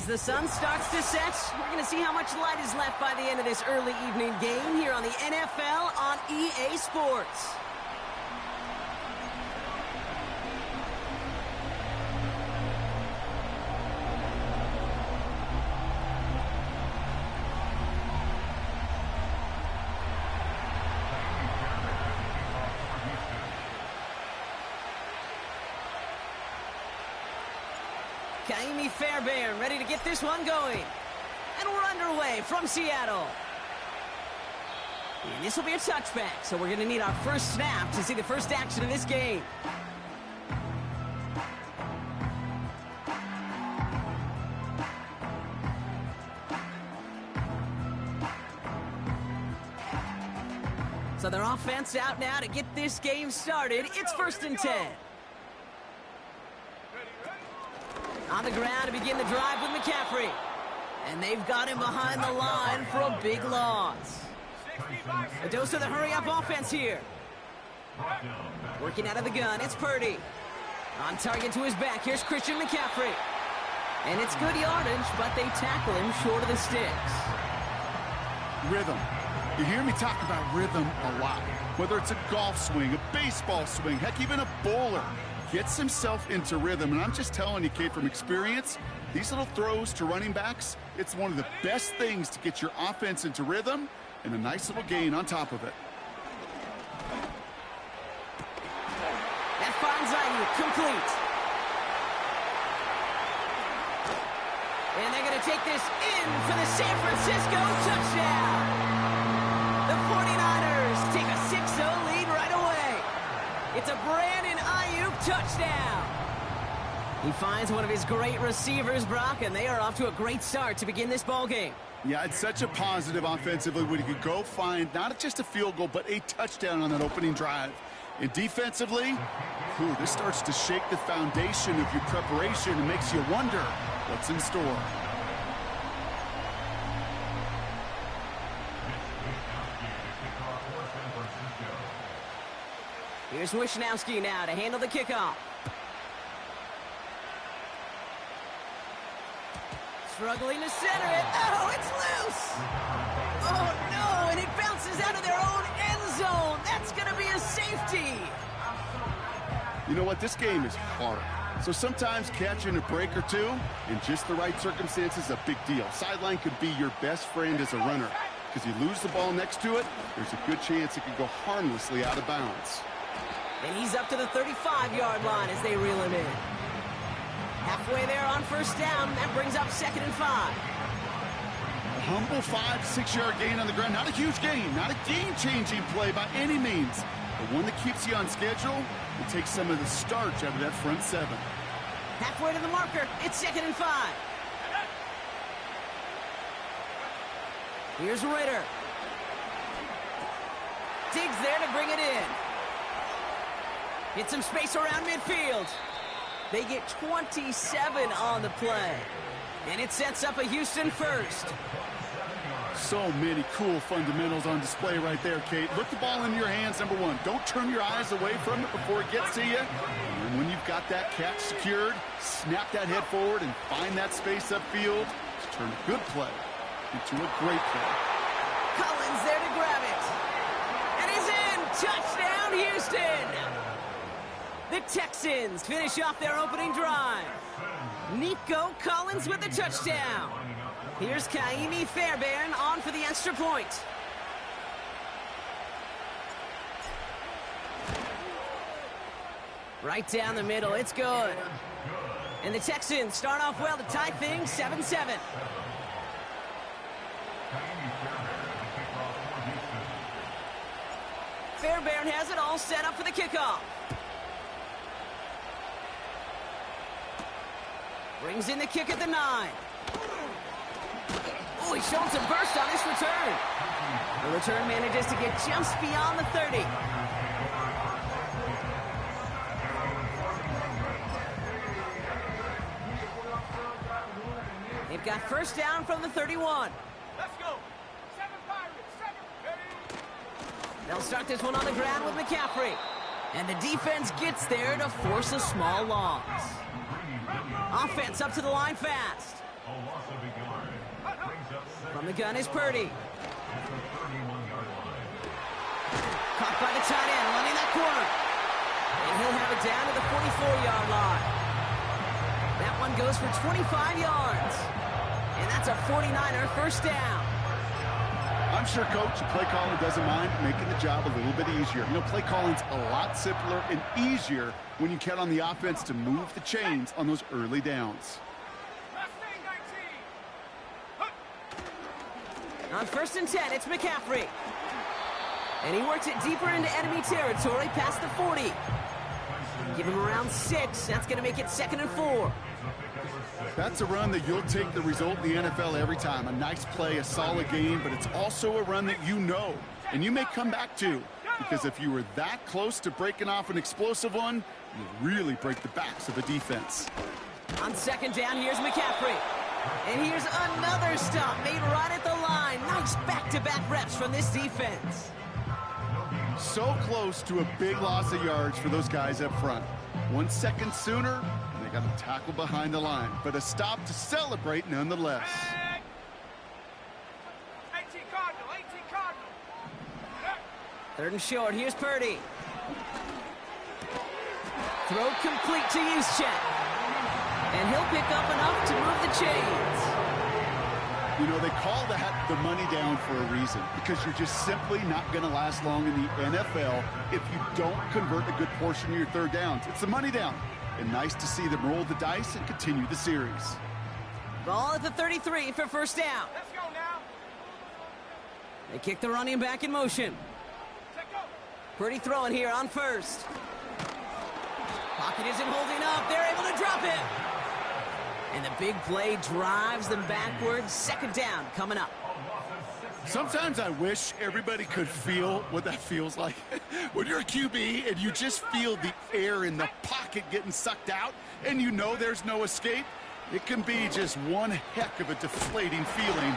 As the sun starts to set, we're going to see how much light is left by the end of this early evening game here on the NFL on EA Sports. Ka'imi Fairbairn ready to get this one going. And we're underway from Seattle. And this will be a touchback, so we're going to need our first snap to see the first action of this game. So their offense out now to get this game started. It's 1st and 10. On the ground to begin the drive with McCaffrey. And they've got him behind the line for a big loss. A dose of the hurry-up offense here. Working out of the gun, it's Purdy. On target to his back, here's Christian McCaffrey. And it's good yardage, but they tackle him short of the sticks. Rhythm. You hear me talk about rhythm a lot. Whether it's a golf swing, a baseball swing, heck, even a bowler. Gets himself into rhythm, and I'm just telling you, Kate, from experience, these little throws to running backs, it's one of the best things to get your offense into rhythm, and a nice little gain on top of it. That finds Ayuk complete. And they're going to take this in for the San Francisco touchdown. The 49ers take a 6-0 lead right away. It's a Brandon Ayuk touchdown. He finds one of his great receivers, Brock, and they are off to a great start to begin this ball game. Yeah, it's such a positive offensively when you could go find not just a field goal, but a touchdown on that opening drive. And defensively, this starts to shake the foundation of your preparation and makes you wonder what's in store. Here's Wishnowski now to handle the kickoff. Struggling to center it. Oh, it's loose. Oh, no, and it bounces out of their own end zone. That's going to be a safety. You know what? This game is hard. So sometimes catching a break or two in just the right circumstances is a big deal. Sideline could be your best friend as a runner. Because you lose the ball next to it, there's a good chance it could go harmlessly out of bounds. And he's up to the 35-yard line as they reel him in. Halfway there on 1st down. That brings up 2nd and 5. A humble 5-6-yard gain on the ground. Not a huge gain. Not a game-changing play by any means. But one that keeps you on schedule and takes some of the starch out of that front 7. Halfway to the marker. It's 2nd and 5. Here's Ritter. Diggs there to bring it in. Get some space around midfield. They get 27 on the play. And it sets up a Houston first. So many cool fundamentals on display right there, Kate. Look the ball into your hands, number one. Don't turn your eyes away from it before it gets to you. And when you've got that catch secured, snap that head forward and find that space upfield to turn a good play into a great play. Collins there to grab it. And he's in. Touchdown, Houston. The Texans finish off their opening drive. Nico Collins with the touchdown. Here's Ka'imi Fairbairn on for the extra point. Right down the middle, it's good. And the Texans start off well to tie things 7-7. Fairbairn has it all set up for the kickoff. Brings in the kick at the 9. Oh, he's showing some burst on this return. The return manages to get just beyond the 30. They've got 1st down from the 31. Let's go. 7 Pirates. 7. They'll start this one on the ground with McCaffrey. And the defense gets there to force a small loss. Offense up to the line fast. From the gun is Purdy. Caught by the tight end, running that corner. And he'll have it down to the 44-yard line. That one goes for 25 yards. And that's a 49er first down. I'm sure, Coach, the play caller doesn't mind making the job a little bit easier. You know, play calling's a lot simpler and easier when you count on the offense to move the chains on those early downs. On 1st and 10, it's McCaffrey. And he works it deeper into enemy territory past the 40. Give him around 6. That's going to make it 2nd and 4. That's a run that you'll take the result in the NFL every time. A nice play, a solid game, but it's also a run that you know and you may come back to, because if you were that close to breaking off an explosive one, you really break the backs of a defense. On 2nd down, here's McCaffrey. And here's another stop made right at the line. Nice back-to-back reps from this defense. So close to a big loss of yards for those guys up front. 1 second sooner, and they got a tackle behind the line, but a stop to celebrate nonetheless. 18 Cardinal, 18 Cardinal. 3rd and short, here's Purdy. Throw complete to Juszczyk. And he'll pick up enough to move the chains. You know, they call that the money down for a reason, because you're just simply not going to last long in the NFL if you don't convert a good portion of your 3rd downs. It's the money down. And nice to see them roll the dice and continue the series. Ball at the 33 for 1st down. Let's go now. They kick the running back in motion. Check go. Purdy throwing here on 1st. Pocket isn't holding up. They're able to drop it. And the big play drives them backwards. 2nd down coming up. Sometimes I wish everybody could feel what that feels like. When you're a QB and you just feel the air in the pocket getting sucked out and you know there's no escape, it can be just one heck of a deflating feeling.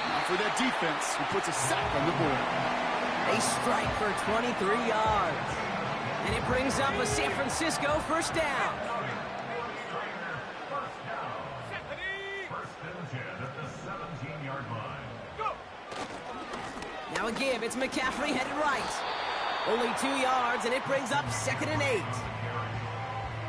Now for that defense who puts a sack on the board. They strike for 23 yards. And it brings up a San Francisco 1st down. Now a give, it's McCaffrey headed right. Only 2 yards, and it brings up 2nd and 8.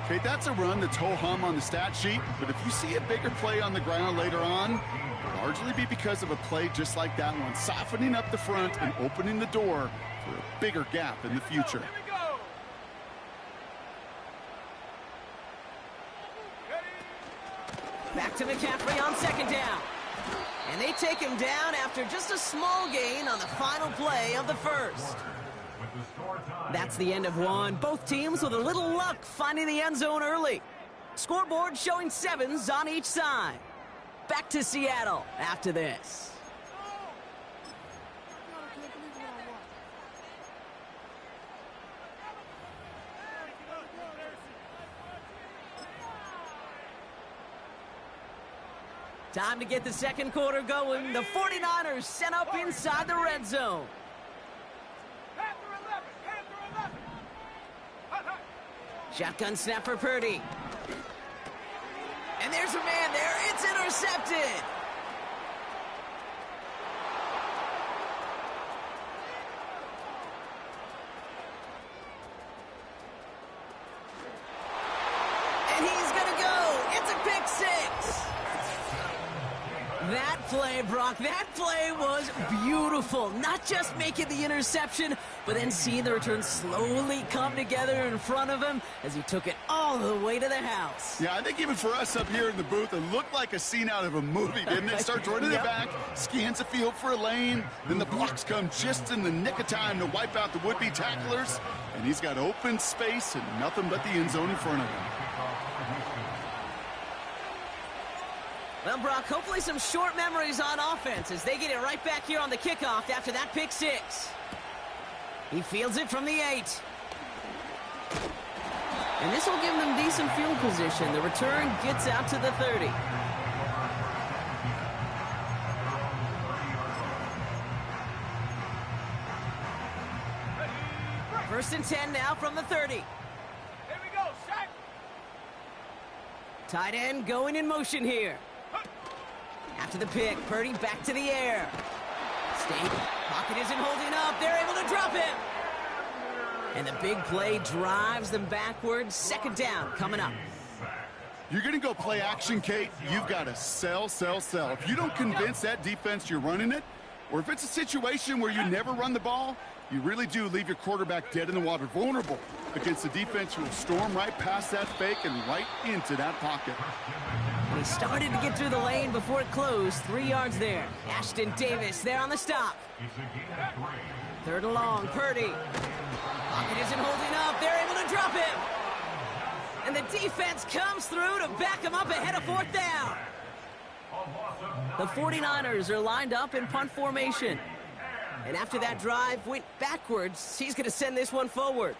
Okay, that's a run that's ho-hum on the stat sheet, but if you see a bigger play on the ground later on, it'll largely be because of a play just like that one, softening up the front and opening the door for a bigger gap in the future. Here we go. Back to McCaffrey on 2nd down. And they take him down after just a small gain on the final play of the 1st. That's the end of one. Both teams with a little luck finding the end zone early. Scoreboard showing 7s on each side. Back to Seattle after this. Time to get the 2nd quarter going. The 49ers set up inside the red zone. Panther 11, Panther 11. Shotgun snap for Purdy. And there's a man there. It's intercepted. And he's going to go. It's a pick 6. That play, Brock, that play was beautiful. Not just making the interception, but then seeing the return slowly come together in front of him as he took it all the way to the house. Yeah, I think even for us up here in the booth, it looked like a scene out of a movie, didn't it? Starts running it back, scans the field for a lane, then the blocks come just in the nick of time to wipe out the would-be tacklers, and he's got open space and nothing but the end zone in front of him. Well, Brock, hopefully some short memories on offense as they get it right back here on the kickoff after that pick 6. He fields it from the 8. And this will give them decent field position. The return gets out to the 30. First and 10 now from the 30. Here we go, sack. Tight end going in motion here. After the pick, Purdy back to the air. State, pocket isn't holding up. They're able to drop him. And the big play drives them backwards. Second down coming up. You're going to go play action, Kate. You've got to sell, sell, sell. If you don't convince that defense you're running it, or if it's a situation where you never run the ball, you really do leave your quarterback dead in the water, vulnerable against the defense who will storm right past that fake and right into that pocket. He started to get through the lane before it closed. 3 yards there. Ashton Davis there on the stop. Third and long, Purdy. Pocket isn't holding up. They're able to drop him. And the defense comes through to back him up ahead of fourth down. The 49ers are lined up in punt formation. And after that drive went backwards, he's going to send this one forward.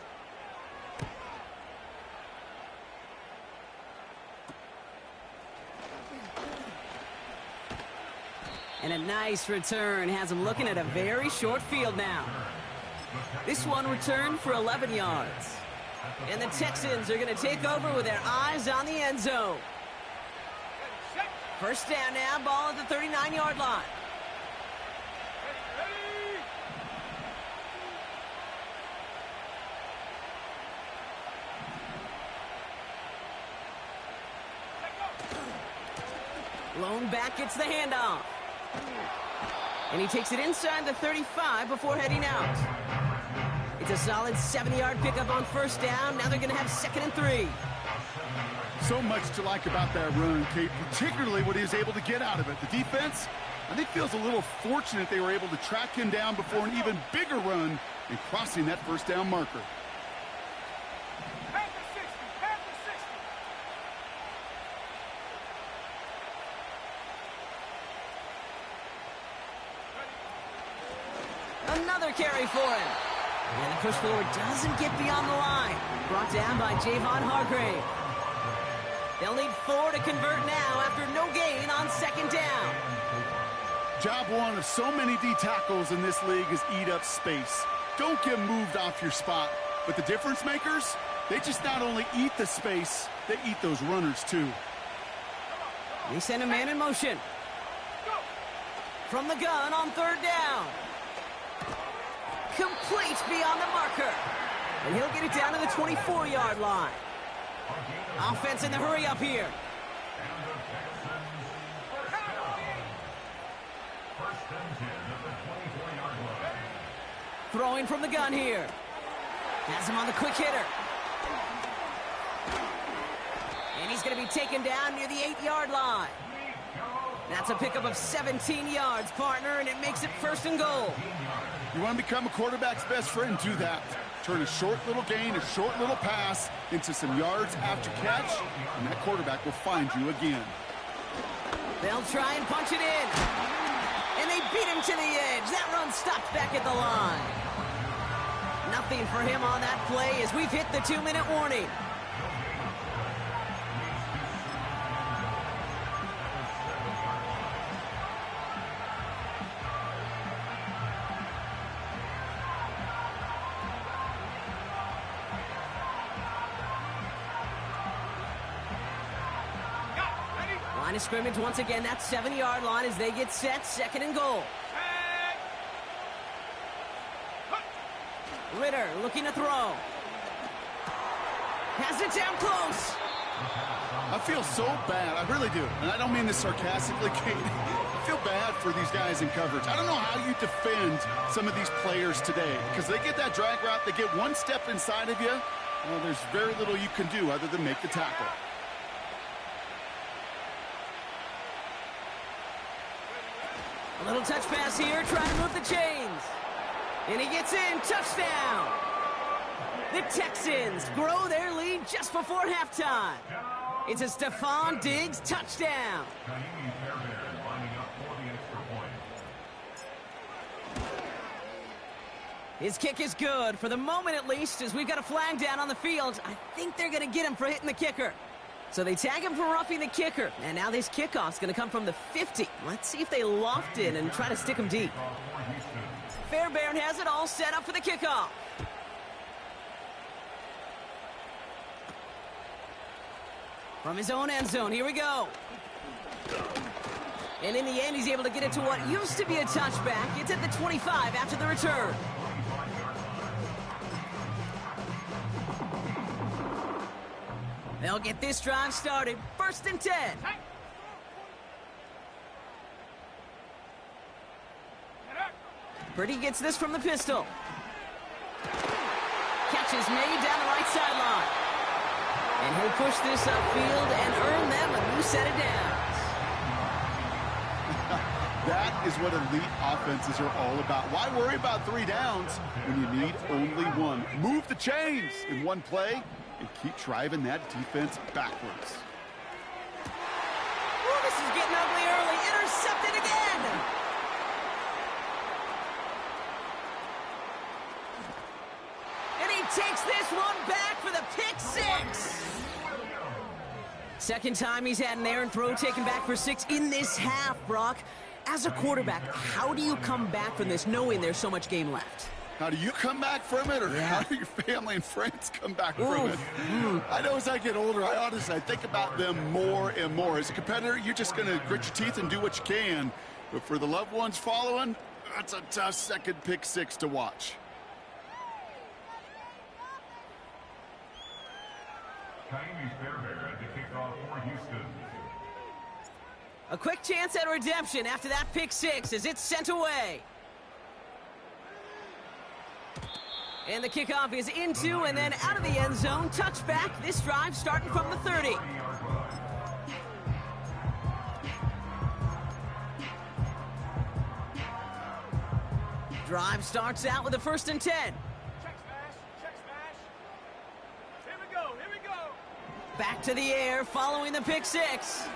And a nice return has him looking at a very short field now. This one returned for 11 yards. And the Texans are going to take over with their eyes on the end zone. First down now, ball at the 39-yard line. Lone back gets the handoff. And he takes it inside the 35 before heading out. It's a solid 7-yard pickup on first down. Now they're going to have 2nd and 3. So much to like about that run, Kate, particularly what he was able to get out of it. The defense, I think, feels a little fortunate they were able to track him down before an even bigger run and crossing that first down marker. Half the 60, half the 60. Another carry for him. And the push forward doesn't get beyond the line. Brought down by Javon Hargrave. They'll need 4 to convert now after no gain on 2nd down. Job one of so many D tackles in this league is eat up space. Don't get moved off your spot. But the difference makers, they just not only eat the space, they eat those runners too. They send a man in motion. From the gun on 3rd down. Complete beyond the marker. And he'll get it down to the 24-yard line. Offense in the hurry up here. Throwing from the gun here. Has him on the quick hitter. And he's going to be taken down near the 8-yard line. That's a pickup of 17 yards, partner, and it makes it 1st and goal. You want to become a quarterback's best friend, do that. Turn a short little gain, a short little pass into some yards after catch, and that quarterback will find you again. They'll try and punch it in. And they beat him to the edge. That run stopped back at the line. Nothing for him on that play as we've hit the 2-minute warning. Line of scrimmage once again, that 7-yard line as they get set, 2nd and goal. Ritter looking to throw. Has it down close. I feel so bad, I really do, and I don't mean this sarcastically, Kate. I feel bad for these guys in coverage. I don't know how you defend some of these players today, because they get that drag route, they get one step inside of you, well, there's very little you can do other than make the tackle. A little touch pass here, trying to move the chains. And he gets in, touchdown. The Texans grow their lead just before halftime. It's a Stephon Diggs touchdown. His kick is good, for the moment at least, as we've got a flag down on the field. I think they're going to get him for hitting the kicker. So they tag him for roughing the kicker. And now this kickoff's going to come from the 50. Let's see if they loft it and try to stick him deep. Fairbairn has it all set up for the kickoff. From his own end zone, here we go. And in the end, he's able to get it to what used to be a touchback. It's at the 25 after the return. They'll get this drive started. 1st and 10. Purdy gets this from the pistol. Catch is made down the right sideline. And he'll push this upfield and earn them a new set of downs. That is what elite offenses are all about. Why worry about 3 downs when you need only 1? Move the chains in one play and keep driving that defense backwards. Ooh, this is getting ugly early. Intercepted again. And he takes this one back for the pick 6. Second time he's had an errant throw taken back for 6 in this half, Brock. As a quarterback, how do you come back from this knowing there's so much game left? How do you come back from it, or how do your family and friends come back from it? I know as I get older, I think about them more and more. As a competitor, you're just going to grit your teeth and do what you can. But for the loved ones following, that's a tough second pick 6 to watch. Ka'imi Fairbairn to kick off for Houston. A quick chance at redemption after that pick 6 as it's sent away. And the kickoff is into and then out of the end zone. Touchback. This drive starting from the 30. Drive starts out with a 1st and 10. Check smash, check smash. Here we go, here we go. Back to the air following the pick 6.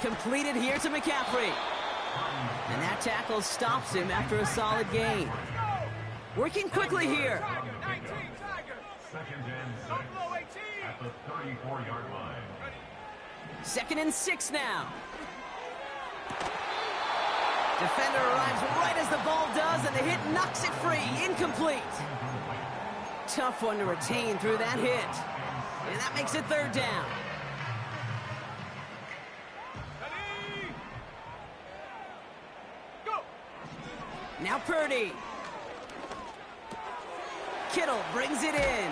Completed here to McCaffrey. And that tackle stops him after a solid gain. Working quickly here. Tiger, 19, Tiger. 2nd and 6 Don't blow 18. at the 34-yard line. 2nd and 6 now. Defender arrives right as the ball does, and the hit knocks it free. Incomplete. Tough one to retain through that hit. And that makes it 3rd down. Ready? Go. Now Purdy. Kittle brings it in.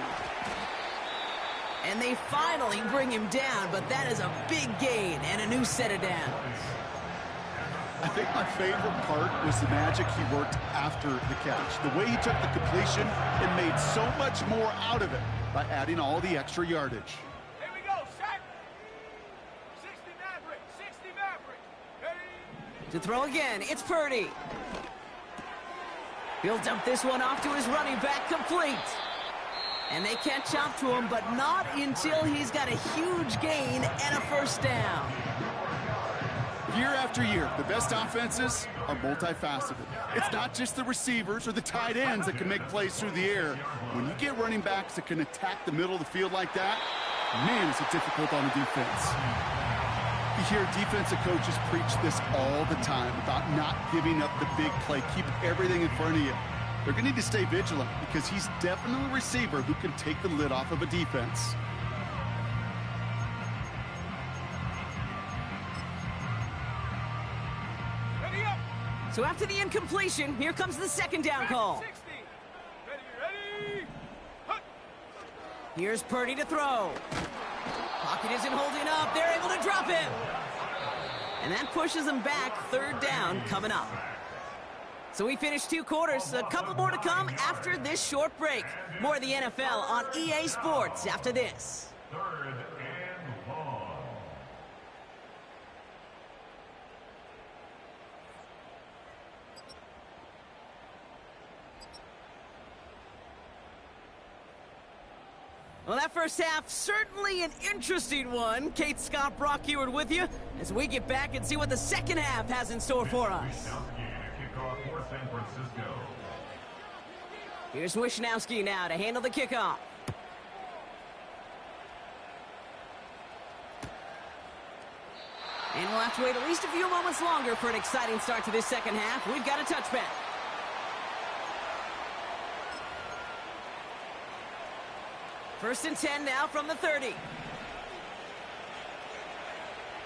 And they finally bring him down, but that is a big gain and a new set of downs. I think my favorite part was the magic he worked after the catch. The way he took the completion and made so much more out of it by adding all the extra yardage. Here we go, set. 60 Maverick, 60 Maverick. Ready? To throw again, it's Purdy. He'll dump this one off to his running back, complete. And they catch up to him, but not until he's got a huge gain and a 1st down. Year after year, the best offenses are multifaceted. It's not just the receivers or the tight ends that can make plays through the air. When you get running backs that can attack the middle of the field like that, man, is it difficult on the defense. You hear defensive coaches preach this all the time about not giving up the big play. Keep everything in front of you. They're going to need to stay vigilant because he's definitely a receiver who can take the lid off of a defense. Ready up. So after the incompletion, here comes the 2nd down call. 60. Ready? Hut. Here's Purdy to throw. Pocket isn't holding up. They're able to drop him. And that pushes them back. 3rd down coming up. So we finished 2 quarters. A couple more to come after this short break. More of the NFL on EA Sports after this. 3rd and long. Well, that first half, certainly an interesting one. Kate Scott, Brock Heward with you as we get back and see what the second half has in store for us. Kickoff for San Francisco. Here's Wishnowski now to handle the kickoff. And we'll have to wait at least a few moments longer for an exciting start to this second half. We've got a touchback. First and 10 now from the 30.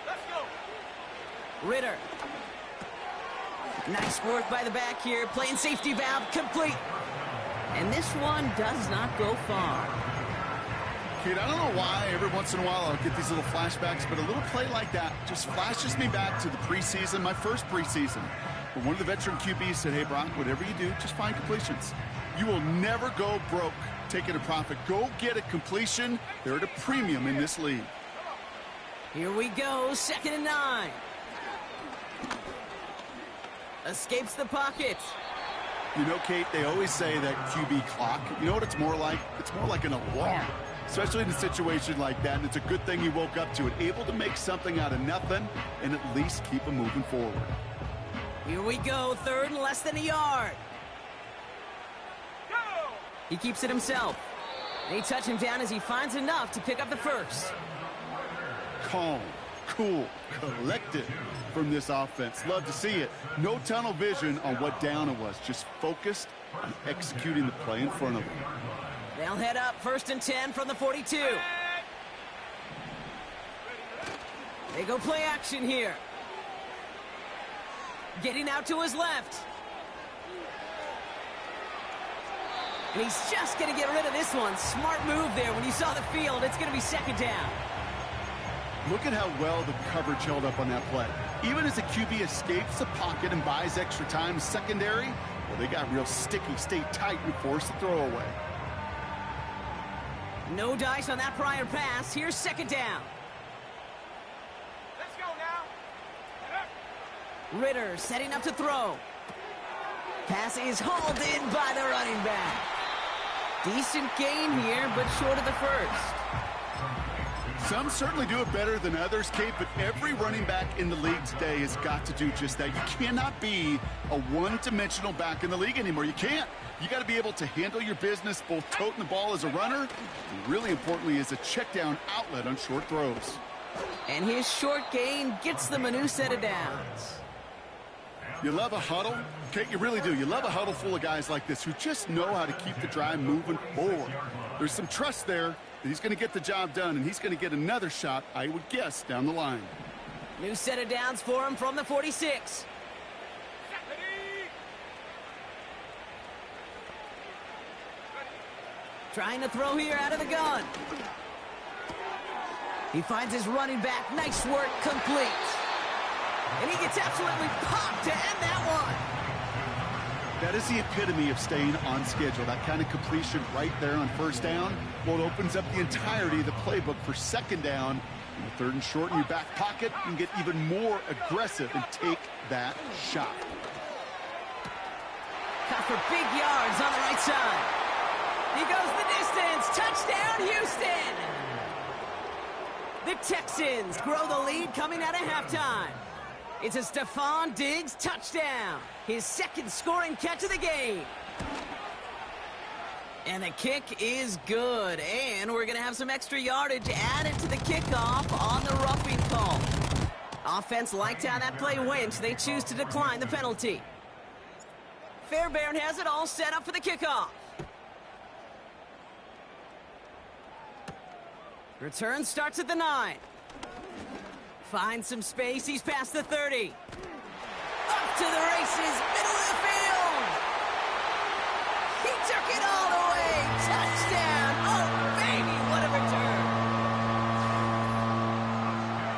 Let's go. Ritter. Nice work by the back here, playing safety valve complete. And this one does not go far. Kid, I don't know why every once in a while I'll get these little flashbacks, but a little play like that just flashes me back to the preseason, my first preseason. But one of the veteran QBs said, hey, Brock, whatever you do, just find completions. You will never go broke taking a profit. Go get a completion. They're at a premium in this league. Here we go, 2nd and 9. Escapes the pocket. You know, Kate, they always say that QB clock. You know what it's more like? It's more like an alarm, especially in a situation like that. And it's a good thing you woke up to it, able to make something out of nothing and at least keep them moving forward. Here we go, 3rd and less than a yard. Go! He keeps it himself. They touch him down as he finds enough to pick up the first. Calm, cool, collected from this offense. Love to see it. No tunnel vision on what down it was. Just focused on executing the play in front of them. They'll head up 1st and 10 from the 42. They go play action here. Getting out to his left. And he's just going to get rid of this one. Smart move there. When you saw the field, it's going to be 2nd down. Look at how well the coverage held up on that play. Even as the QB escapes the pocket and buys extra time secondary, well, they got real sticky, stayed tight, and forced the throw away. No dice on that prior pass. Here's 2nd down. Let's go now. Ritter setting up to throw. Pass is hauled in by the running back. Decent gain here, but short of the first. Some certainly do it better than others, Kate, but every running back in the league today has got to do just that. You cannot be a one-dimensional back in the league anymore. You can't. You got to be able to handle your business, both toting the ball as a runner, and really importantly as a check-down outlet on short throws. And his short gain gets them a new set of downs. You love a huddle? Kate, you really do. You love a huddle full of guys like this who just know how to keep the drive moving forward. There's some trust there that he's going to get the job done, and he's going to get another shot, I would guess, down the line. New set of downs for him from the 46. Trying to throw here out of the gun. He finds his running back. Nice work, complete. And he gets absolutely popped to end that one. That is the epitome of staying on schedule. That kind of completion right there on 1st down. Well, it opens up the entirety of the playbook for 2nd down. In the 3rd and short in your back pocket, you can get even more aggressive and take that shot. Caught for big yards on the right side. He goes the distance. Touchdown, Houston. The Texans grow the lead coming out of halftime. It's a Stephon Diggs touchdown. His 2nd scoring catch of the game. And the kick is good. And we're going to have some extra yardage added to the kickoff on the roughing call. Offense liked how that play went. They choose to decline the penalty. Fairbairn has it all set up for the kickoff. Return starts at the 9. Finds some space. He's past the 30. Up to the races. Middle of the field. He took it all the way. Touchdown. Oh, baby, what a return.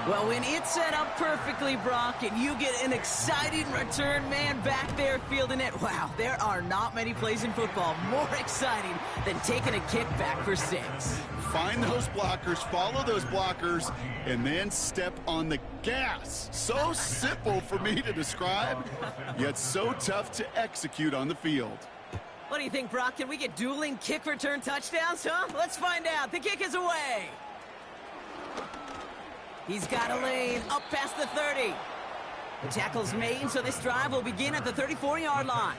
Well, when it's set up perfectly, Brock, and you get an exciting return man back there fielding it, wow, there are not many plays in football more exciting than taking a kick back for 6. Find those blockers, follow those blockers, and then step on the gas. So simple for me to describe, yet so tough to execute on the field. What do you think, Brock? Can we get dueling kick return touchdowns, huh? Let's find out. The kick is away. He's got a lane up past the 30. The tackle's made, so this drive will begin at the 34-yard line.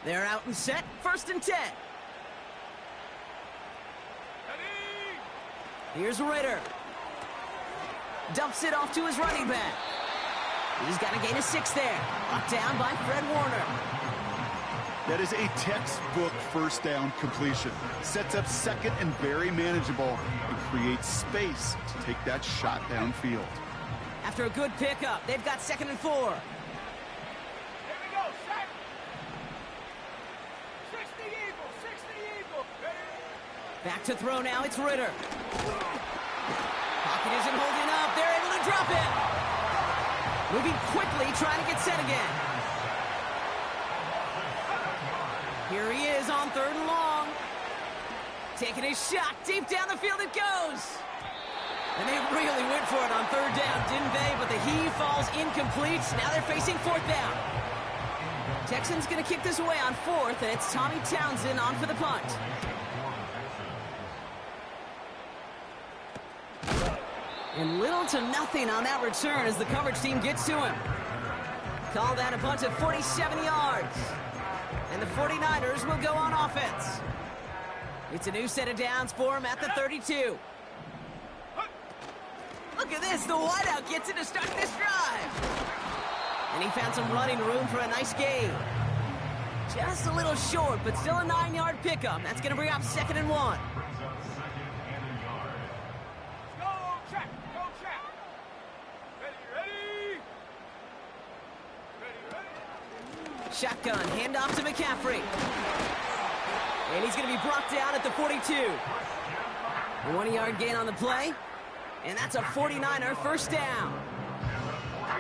They're out and set, 1st and 10. Here's Ritter. Dumps it off to his running back. He's got a gain of 6 there. Brought down by Fred Warner. That is a textbook first down completion. Sets up second and very manageable and creates space to take that shot downfield. After a good pickup, they've got 2nd and 4. Here we go, set. 60 Eagle, 60 Eagle. Back to throw now, it's Ritter. Pocket isn't holding up, they're able to drop it. Moving quickly, trying to get set again. Here he is on 3rd and long. Taking his shot, deep down the field it goes. And they really went for it on 3rd down, didn't they? But the heave falls incomplete. Now they're facing 4th down. Texans going to kick this away on 4th, and it's Tommy Townsend on for the punt. And little to nothing on that return as the coverage team gets to him. Call that a punt at 47 yards. And the 49ers will go on offense. It's a new set of downs for him at the 32. Look at this, the wideout gets it to start this drive. And he found some running room for a nice gain. Just a little short, but still a 9-yard pickup. That's going to bring up 2nd and 1. Go check, go check. Ready. Shotgun, handoff to McCaffrey. And he's going to be brought down at the 42. A 1-yard gain on the play. And that's a 49er first down.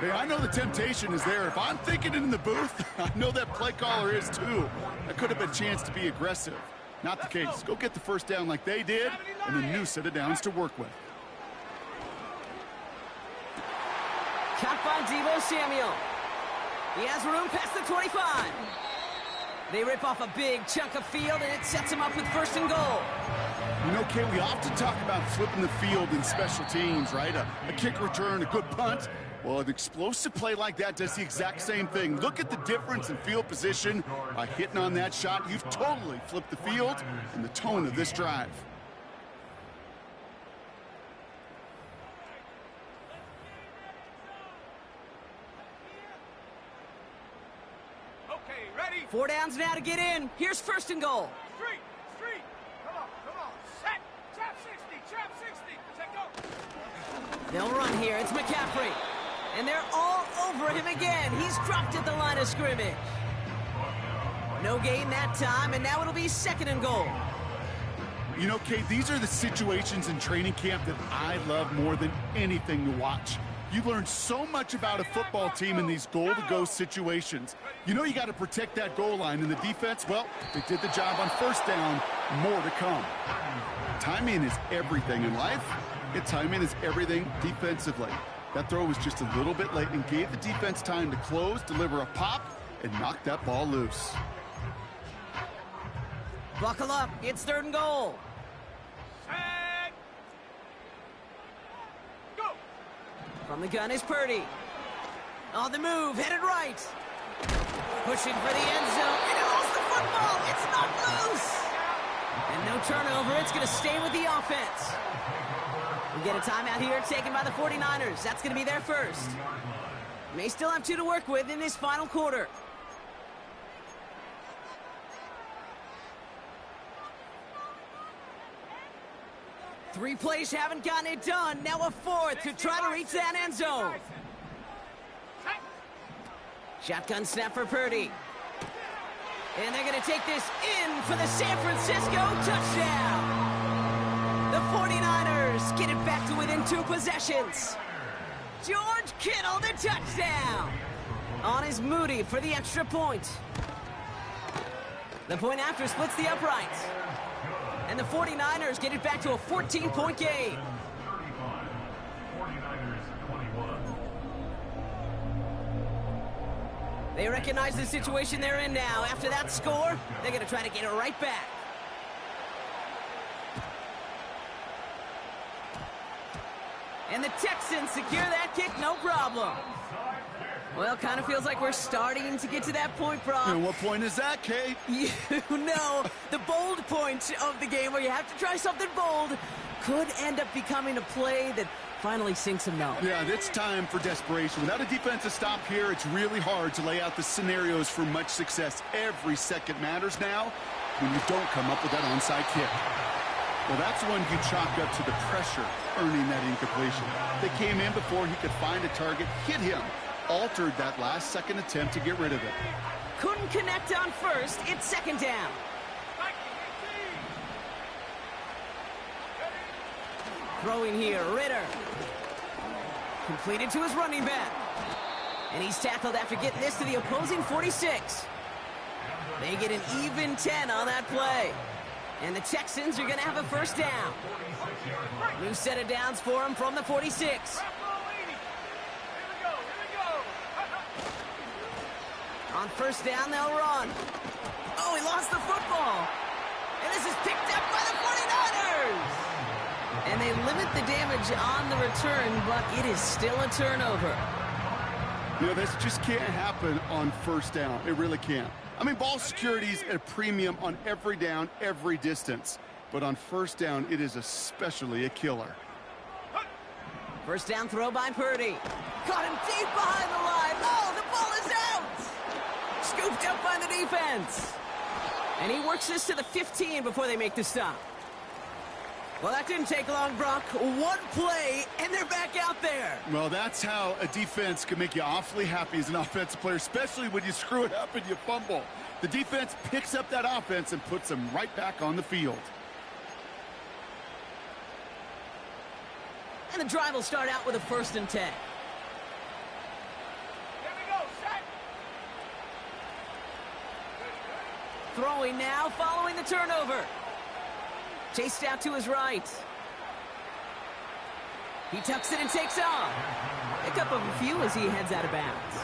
Hey, I know the temptation is there. If I'm thinking it in the booth, I know that play caller is too. That could have been a chance to be aggressive. Not the case. Go get the first down like they did, and a new set of downs to work with. Caught by Deebo Samuel. He has room past the 25. They rip off a big chunk of field, and it sets him up with 1st and goal. You know, Kay, we often talk about flipping the field in special teams, right? A kick return, a good punt. Well, an explosive play like that does the exact same thing. Look at the difference in field position. By hitting on that shot, you've totally flipped the field and the tone of this drive. Okay, ready. 4 downs now to get in. Here's 1st and goal. Street. Come on. Set. Trap 60. Check go. They'll run here. It's McCaffrey. And they're all over him again. He's dropped at the line of scrimmage. No gain that time, and now it'll be 2nd and goal. You know, Kate, these are the situations in training camp that I love more than anything to watch. You learn so much about a football team in these goal-to-go situations. You know you got to protect that goal line, and the defense, well, they did the job on 1st down. More to come. Timing is everything in life. And timing is everything defensively. That throw was just a little bit late and gave the defense time to close, deliver a pop, and knock that ball loose. Buckle up. It's 3rd and goal. Set. Go. From the gun is Purdy. On the move, headed right. Pushing for the end zone, and it holds the football. It's not loose. And no turnover. It's going to stay with the offense. We get a timeout here taken by the 49ers. That's going to be their first. May still have 2 to work with in this final quarter. Three plays haven't gotten it done. Now a 4th to try to reach that end zone. Shotgun snap for Purdy. And they're going to take this in for the San Francisco touchdown. The 49ers get it back to within 2 possessions. George Kittle, the touchdown. On is Moody for the extra point. The point after splits the uprights. And the 49ers get it back to a 14-point game. 49ers 21. They recognize the situation they're in now. After that score, they're going to try to get it right back. And the Texans secure that kick, no problem. Well, kind of feels like we're starting to get to that point, Brock. And what point is that, Kate? You know, the bold point of the game where you have to try something bold. could end up becoming a play that finally sinks him now. Yeah, it's time for desperation. Without a defensive stop here, it's really hard to lay out the scenarios for much success. Every second matters now when you don't come up with that onside kick. Well, that's one you chalk up to the pressure earning that incompletion. They came in before he could find a target, hit him, altered that last-second attempt to get rid of it. Couldn't connect on first. It's second down. Throwing here, Ritter. Completed to his running back. And he's tackled after getting this to the opposing 46. They get an even 10 on that play. And the Texans are going to have a first down. New set of downs for him from the 46. On first down, they'll run. Oh, he lost the football. And this is picked up by the 49ers. And they limit the damage on the return, but it is still a turnover. You know, this just can't happen on first down. It really can't. I mean, ball security's at a premium on every down, every distance. But on first down, it is especially a killer. First down throw by Purdy. Caught him deep behind the line. Oh, the ball is out. Scooped up by the defense. And he works this to the 15 before they make the stop. Well, that didn't take long, Brock. One play, and they're back out there. Well, that's how a defense can make you awfully happy as an offensive player, especially when you screw it up and you fumble. The defense picks up that offense and puts them right back on the field. And the drive will start out with a 1st and 10. Here we go, set. Throwing now, following the turnover. Chased out to his right. He tucks it and takes off. Pick up a few as he heads out of bounds.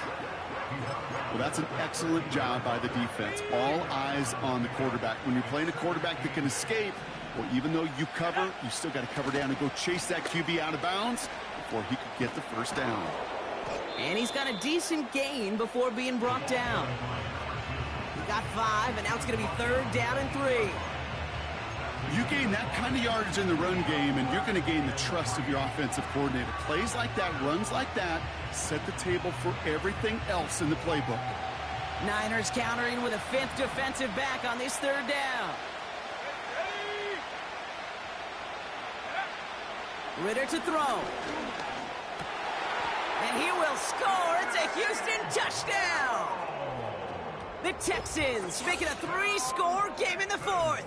Well, that's an excellent job by the defense. All eyes on the quarterback. When you're playing a quarterback that can escape, well, even though you cover, you still got to cover down and go chase that QB out of bounds before he could get the first down. And he's got a decent gain before being brought down. He got 5, and now it's going to be 3rd down and 3. You gain that kind of yardage in the run game, and you're going to gain the trust of your offensive coordinator. Plays like that, runs like that, set the table for everything else in the playbook. Niners countering with a 5th defensive back on this 3rd down. Ritter to throw. And he will score. It's a Houston touchdown. The Texans make it a 3-score game in the 4th.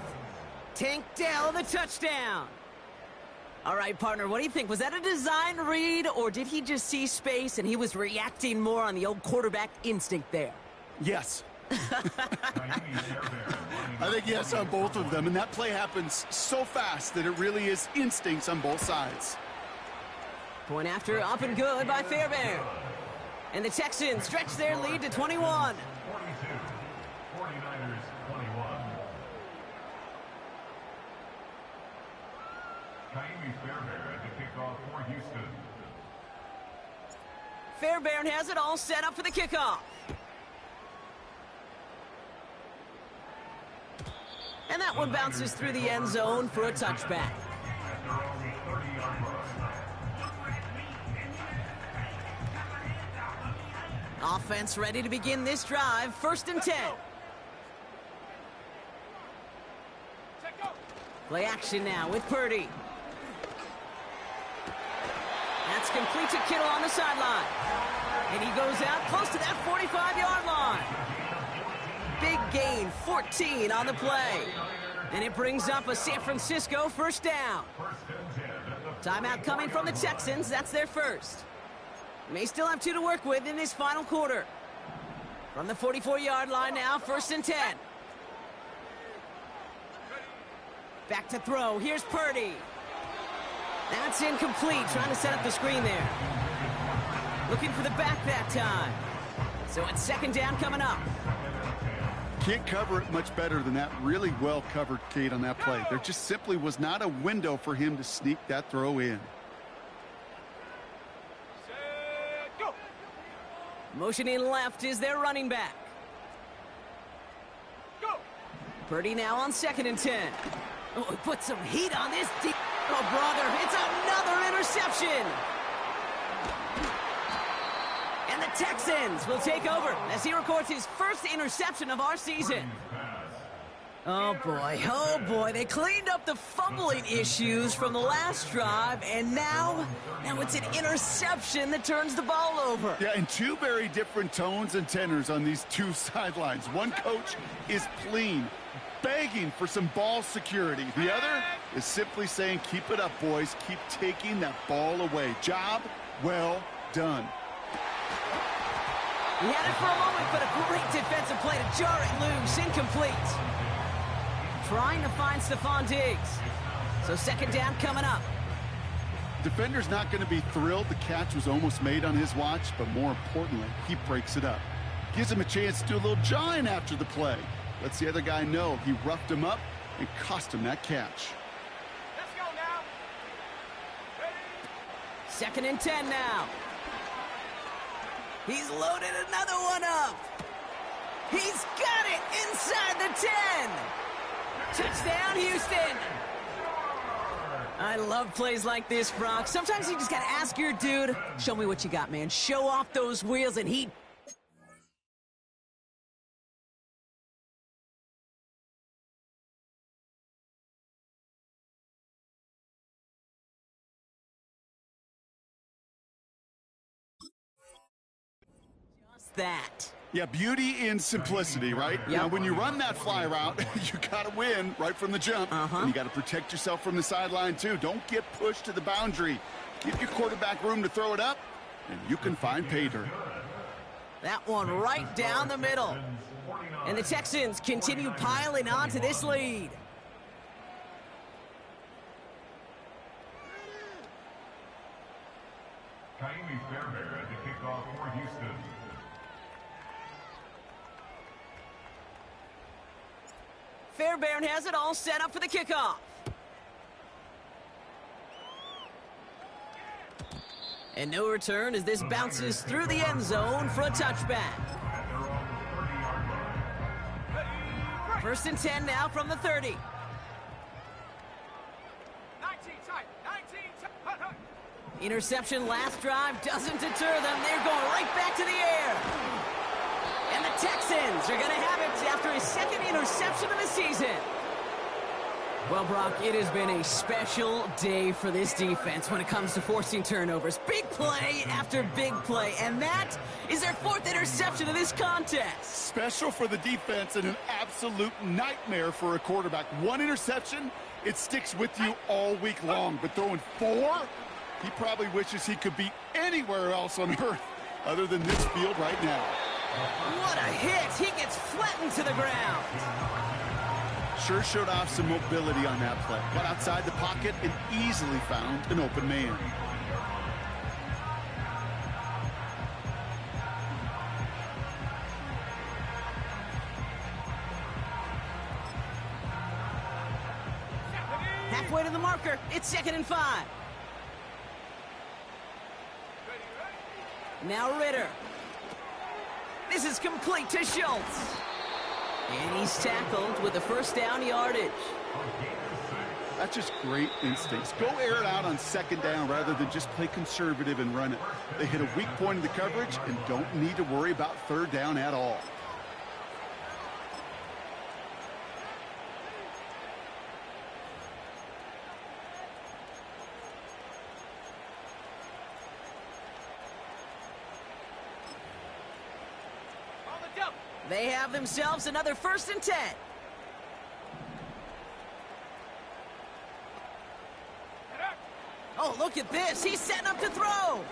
Tank Dell the touchdown. All right, partner, what do you think? Was that a design read, or did he just see space and he was reacting more on the old quarterback instinct there? Yes. I think yes on both of them, and that play happens so fast that it really is instincts on both sides. Point after up and good by Fairbairn. And the Texans stretch their lead to 21. 42. 49ers 21. Kaimi Fairbairn at the kickoff for Houston. Fairbairn has it all set up for the kickoff. And that one bounces through the end zone for a touchback. Offense ready to begin this drive. 1st and 10. Play action now with Purdy. That's complete to Kittle on the sideline. And he goes out close to that 45-yard line. Big gain, 14 on the play. And it brings up a San Francisco 1st down. Timeout coming from the Texans. That's their first. May still have 2 to work with in this final quarter. From the 44-yard line now, 1st and 10. Back to throw. Here's Purdy. That's incomplete. Trying to set up the screen there. Looking for the back that time. So it's 2nd down coming up. Can't cover it much better than that. Really well covered, Kate, on that play. There just simply was not a window for him to sneak that throw in. Set, go. Motioning left is their running back. Go. Purdy now on 2nd and 10. Oh, he put some heat on this deep. Oh, Brock. Texans will take over as he records his first interception of our season. Oh boy, they cleaned up the fumbling issues from the last drive, and now it's an interception that turns the ball over. Yeah, and two very different tones and tenors on these two sidelines. One coach is pleading, begging for some ball security. The other is simply saying, keep it up, boys. Keep taking that ball away. Job well done. He had it for a moment, but a great defensive play to jar it loose. Incomplete. Trying to find Stephon Diggs. So second down coming up. Defender's not going to be thrilled the catch was almost made on his watch, but more importantly, he breaks it up. Gives him a chance to do a little jawing after the play. Lets the other guy know he roughed him up and cost him that catch. Let's go now. Ready? Second and 10 now. He's loaded another one up. He's got it inside the 10. Touchdown, Houston. I love plays like this, Brock. Sometimes you just got to ask your dude, show me what you got, man. Show off those wheels, and he... just that. Yeah, beauty in simplicity, right? Yep. Now, when you run that fly route, you got to win right from the jump. And you got to protect yourself from the sideline, too. Don't get pushed to the boundary. Give your quarterback room to throw it up, and you can find pay dirt. That one right down the middle. And the Texans continue piling on to this lead. Kaimi Fairbairn at the kickoff for Houston. Fairbairn has it all set up for the kickoff. And no return as this bounces through the end zone for a touchback. First and 10 now from the 30. 19 tight. 19 tight. Hut, hut. Interception last drive doesn't deter them. They're going right back to the air. And the Texans are going to have it after his second interception of the season. Well, Brock, it has been a special day for this defense when it comes to forcing turnovers. Big play after big play, and that is their fourth interception of this contest. Special for the defense and an absolute nightmare for a quarterback. One interception, it sticks with you all week long. But throwing four, he probably wishes he could be anywhere else on earth other than this field right now. What a hit. He gets flattened to the ground. Sure showed off some mobility on that play. Got outside the pocket and easily found an open man. Halfway to the marker. It's second and 5. Now Ritter. This is complete to Schultz. And he's tackled with the first down yardage. That's just great instincts. Go air it out on second down rather than just play conservative and run it. They hit a weak point in the coverage and don't need to worry about third down at all. They have themselves another first and 10. Oh, look at this. He's setting up to throw.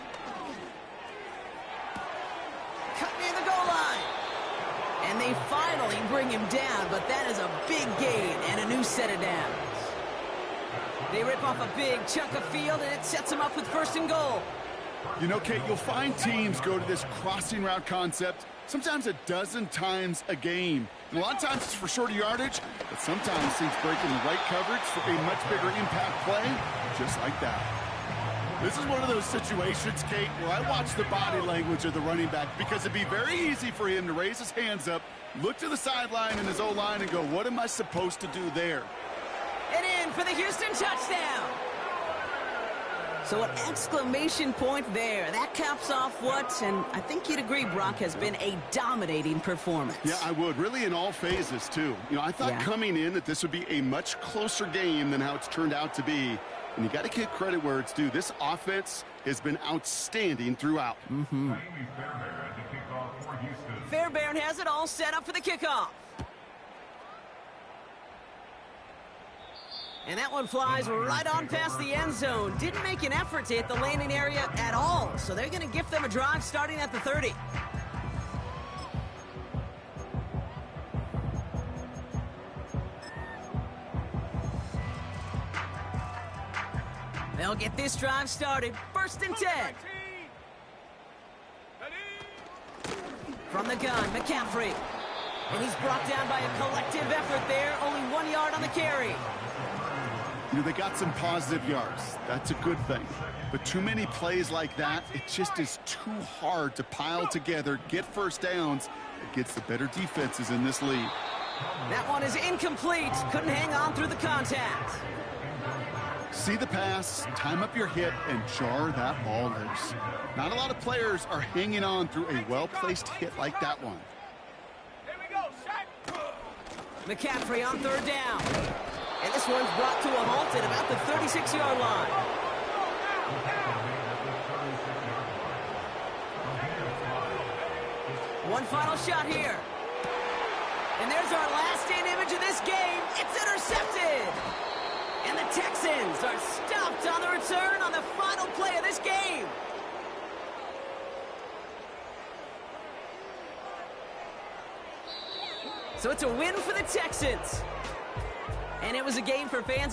Cut near the goal line. And they finally bring him down, but that is a big gain and a new set of downs. They rip off a big chunk of field, and it sets them up with first and goal. You know, Kate, you'll find teams go to this crossing route concept sometimes a dozen times a game. And a lot of times it's for shorter yardage, but sometimes things break in the right coverage for a much bigger impact play, just like that. This is one of those situations, Kate, where I watch the body language of the running back because it'd be very easy for him to raise his hands up, look to the sideline and his O-line and go, what am I supposed to do there? And in for the Houston touchdown. So an exclamation point there. That caps off what, and I think you'd agree, Brock, has been a dominating performance. Yeah, I would. Really in all phases, too. You know, I thought coming in that this would be a much closer game than how it's turned out to be. And you got to give credit where it's due. This offense has been outstanding throughout. Naomi Fairbairn at the kickoff for Houston. Fairbairn has it all set up for the kickoff. And that one flies right on past the end zone. Didn't make an effort to hit the landing area at all. So they're going to gift them a drive starting at the 30. They'll get this drive started. 1st and 10. From the gun, McCaffrey. And he's brought down by a collective effort there. Only 1 yard on the carry. You know, they got some positive yards. That's a good thing. But too many plays like that, it just is too hard to pile together, get first downs against the better defenses in this league. That one is incomplete. Couldn't hang on through the contact. See the pass, time up your hit, and jar that ball loose. Not a lot of players are hanging on through a well-placed hit like that one. Here we go, set. McCaffrey on 3rd down. And this one's brought to a halt at about the 36-yard line. One final shot here. And there's our last-in image of this game. It's intercepted. And the Texans are stopped on the return on the final play of this game. So it's a win for the Texans. And it was a game for fans of